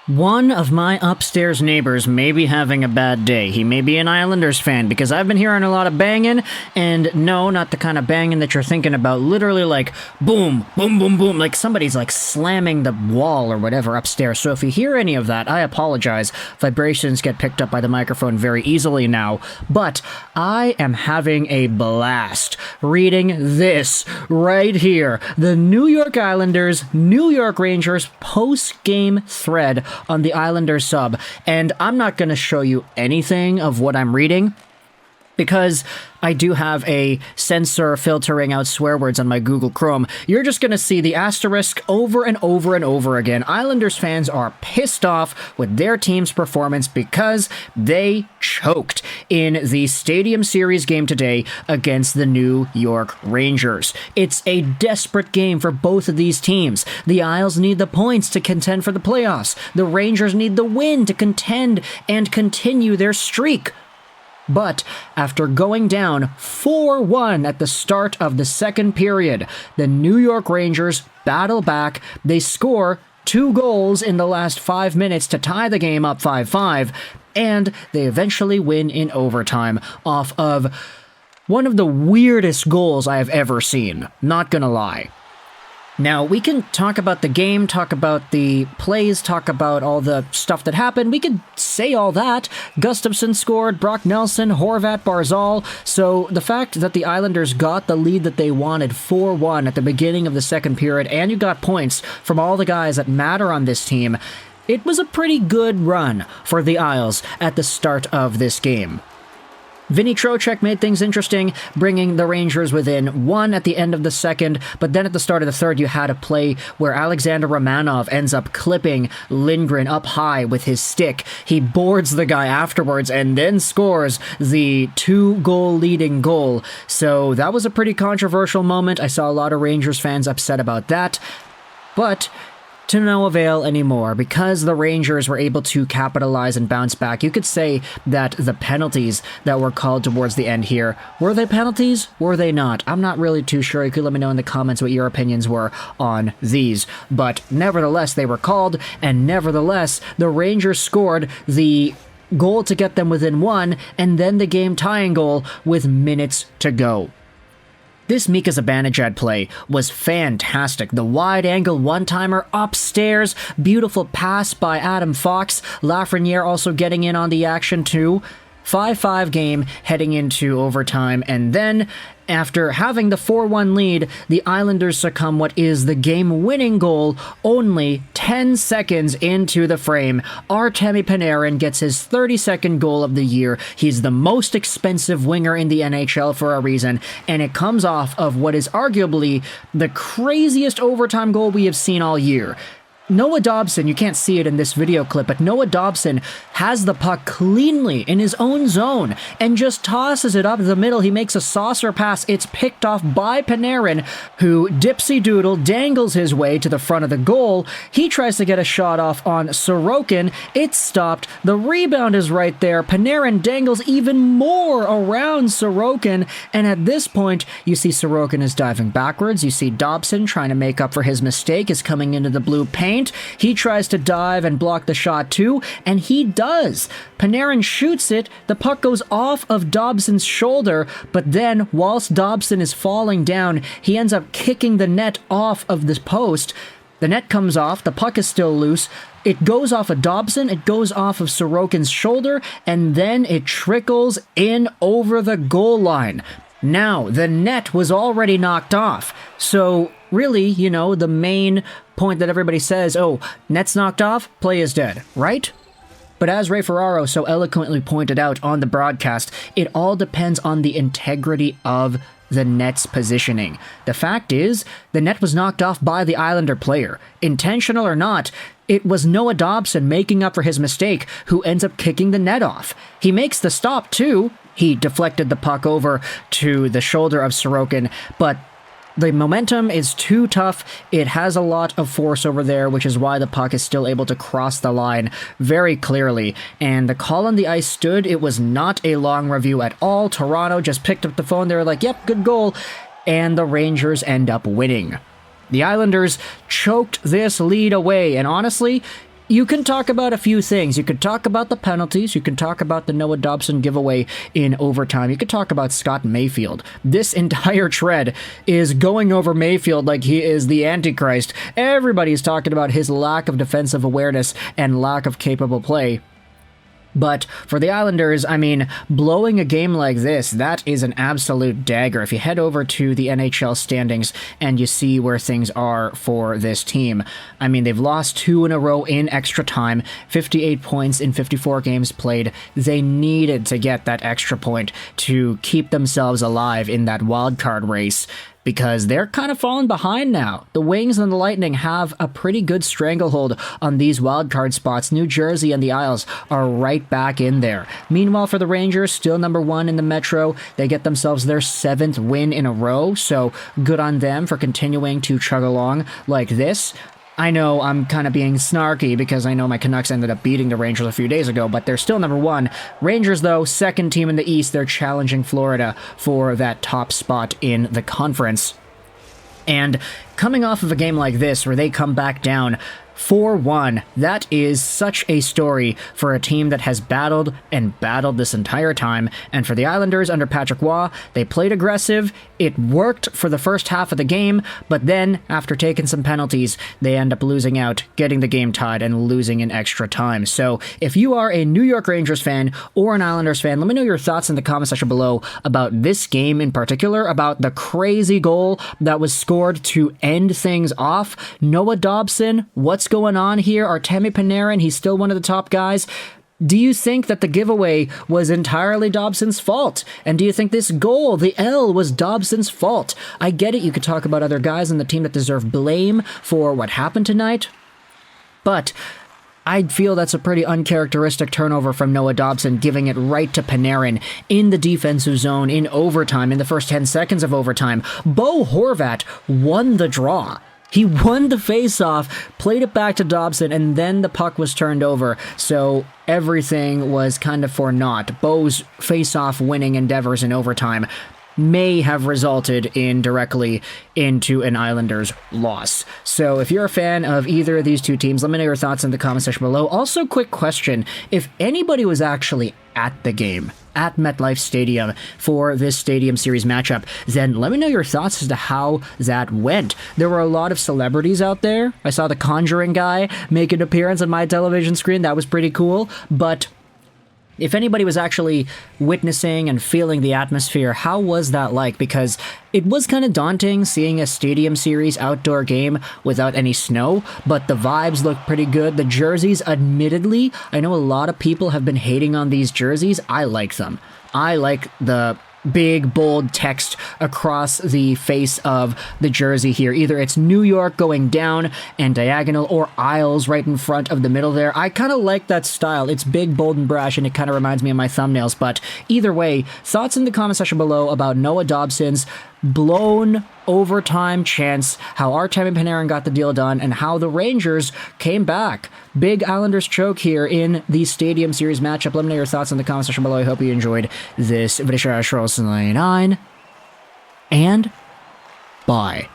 One of my upstairs neighbors may be having a bad day. He may be an Islanders fan because I've been hearing a lot of banging, and no, not the kind of banging that you're thinking about. Literally like boom, boom, boom, boom, like somebody's like slamming the wall or whatever upstairs. So if you hear any of that, I apologize. Vibrations get picked up by the microphone very easily now, but I am having a blast reading this right here. The New York Islanders, New York Rangers post-game thread on the Islanders sub, and I'm not going to show you anything of what I'm reading because I do have a censor filtering out swear words on my Google Chrome. You're just going to see the asterisk over and over and over again. Islanders fans are pissed off with their team's performance because they choked in the Stadium Series game today against the New York Rangers. It's a desperate game for both of these teams. The Isles need the points to contend for the playoffs. The Rangers need the win to contend and continue their streak. But after going down 4-1 at the start of the second period, the New York Rangers battle back. They score 2 goals in the last 5 minutes to tie the game up 5-5, and they eventually win in overtime off of one of the weirdest goals I have ever seen. Not gonna lie. Now, we can talk about the game, talk about the plays, talk about all the stuff that happened. We could say all that. Gustafsson scored, Brock Nelson, Horvat, Barzal. So the fact that the Islanders got the lead that they wanted 4-1 at the beginning of the second period, and you got points from all the guys that matter on this team, it was a pretty good run for the Isles at the start of this game. Vinny Trocheck made things interesting, bringing the Rangers within 1 at the end of the second, but then at the start of the third you had a play where Alexander Romanov ends up clipping Lindgren up high with his stick. He boards the guy afterwards and then scores the 2-goal leading goal. So that was a pretty controversial moment. I saw a lot of Rangers fans upset about that, but to no avail anymore. Because the Rangers were able to capitalize and bounce back, you could say that the penalties that were called towards the end here, were they penalties? Were they not? I'm not really too sure. You could let me know in the comments what your opinions were on these. But nevertheless, they were called, and nevertheless, the Rangers scored the goal to get them within 1, and then the game-tying goal with minutes to go. This Mika Zibanejad play was fantastic. The wide-angle one-timer upstairs, beautiful pass by Adam Fox. Lafreniere also getting in on the action too. 5-5 game heading into overtime, and then after having the 4-1 lead, the Islanders succumb what is the game-winning goal only 10 seconds into the frame. Artemi Panarin gets his 32nd goal of the year. He's the most expensive winger in the NHL for a reason, and it comes off of what is arguably the craziest overtime goal we have seen all year. Noah Dobson, you can't see it in this video clip, but Noah Dobson has the puck cleanly in his own zone and just tosses it up the middle. He makes a saucer pass. It's picked off by Panarin, who dipsy-doodle dangles his way to the front of the goal. He tries to get a shot off on Sorokin. It's stopped. The rebound is right there. Panarin dangles even more around Sorokin, and at this point, you see Sorokin is diving backwards. You see Dobson trying to make up for his mistake, is coming into the blue paint. He tries to dive and block the shot too, and he does. Panarin shoots it, the puck goes off of Dobson's shoulder, but then, whilst Dobson is falling down, he ends up kicking the net off of the post. The net comes off, the puck is still loose, it goes off of Dobson, it goes off of Sorokin's shoulder, and then it trickles in over the goal line. Now, the net was already knocked off, so really, you know, the main point that everybody says, oh, net's knocked off, play is dead, right? But as Ray Ferraro so eloquently pointed out on the broadcast, it all depends on the integrity of the net's positioning. The fact is, the net was knocked off by the Islander player. Intentional or not, it was Noah Dobson making up for his mistake who ends up kicking the net off. He makes the stop too. He deflected the puck over to the shoulder of Sorokin, but the momentum is too tough. It has a lot of force over there, which is why the puck is still able to cross the line very clearly. And the call on the ice stood. It was not a long review at all. Toronto just picked up the phone. They were like, yep, good goal. And the Rangers end up winning. The Islanders choked this lead away, and honestly, You can talk about a few things. You could talk about the penalties. You could talk about the Noah Dobson giveaway in overtime. You could talk about Scott Mayfield. This entire thread is going over Mayfield like he is the Antichrist. Everybody's talking about his lack of defensive awareness and lack of capable play. But for the Islanders, I mean, blowing a game like this, that is an absolute dagger. If you head over to the NHL standings and you see where things are for this team, I mean, they've lost 2 in a row in extra time, 58 points in 54 games played. They needed to get that extra point to keep themselves alive in that wild card race, because they're kind of falling behind now. The Wings and the Lightning have a pretty good stranglehold on these wildcard spots. New Jersey and the Isles are right back in there. Meanwhile, for the Rangers, still number 1 in the Metro. They get themselves their 7th win in a row, so good on them for continuing to chug along like this. I know I'm kind of being snarky because I know my Canucks ended up beating the Rangers a few days ago, but they're still number 1. Rangers, though, second team in the East. They're challenging Florida for that top spot in the conference. And coming off of a game like this where they come back down 4-1, that is such a story for a team that has battled and battled this entire time. And for the Islanders under Patrick Waugh, they played aggressive. It worked for the first half of the game, but then after taking some penalties, they end up losing out, getting the game tied, and losing in extra time. So if you are a New York Rangers fan or an Islanders fan, let me know your thoughts in the comment section below about this game in particular, about the crazy goal that was scored to end things off. Noah Dobson, what's going on here? Artemi Panarin, he's still one of the top guys. Do you think that the giveaway was entirely Dobson's fault? And do you think this goal, the L, was Dobson's fault? I get it, you could talk about other guys on the team that deserve blame for what happened tonight, but I feel that's a pretty uncharacteristic turnover from Noah Dobson, giving it right to Panarin in the defensive zone in overtime, in the first 10 seconds of overtime. Bo Horvat won the draw. He won the face-off, played it back to Dobson, and then the puck was turned over, so everything was kind of for naught. Bo's face-off winning endeavors in overtime may have resulted indirectly into an Islanders loss. So if you're a fan of either of these two teams, let me know your thoughts in the comment section below. Also, quick question, if anybody was actually at the game, at MetLife Stadium for this Stadium Series matchup, then let me know your thoughts as to how that went. There were a lot of celebrities out there. I saw the Conjuring guy make an appearance on my television screen. That was pretty cool, but if anybody was actually witnessing and feeling the atmosphere, how was that like? Because it was kind of daunting seeing a Stadium Series outdoor game without any snow, but the vibes looked pretty good. The jerseys, admittedly, I know a lot of people have been hating on these jerseys. I like them. I like the big, bold text across the face of the jersey here. Either it's New York going down and diagonal, or Isles right in front of the middle there. I kind of like that style. It's big, bold, and brash, and it kind of reminds me of my thumbnails. But either way, thoughts in the comment section below about Noah Dobson's blown overtime chance, how Artemi Panarin got the deal done, and how the Rangers came back. Big Islanders choke here in the Stadium Series matchup. Let me know your thoughts in the comment section below. I hope you enjoyed this video. And bye.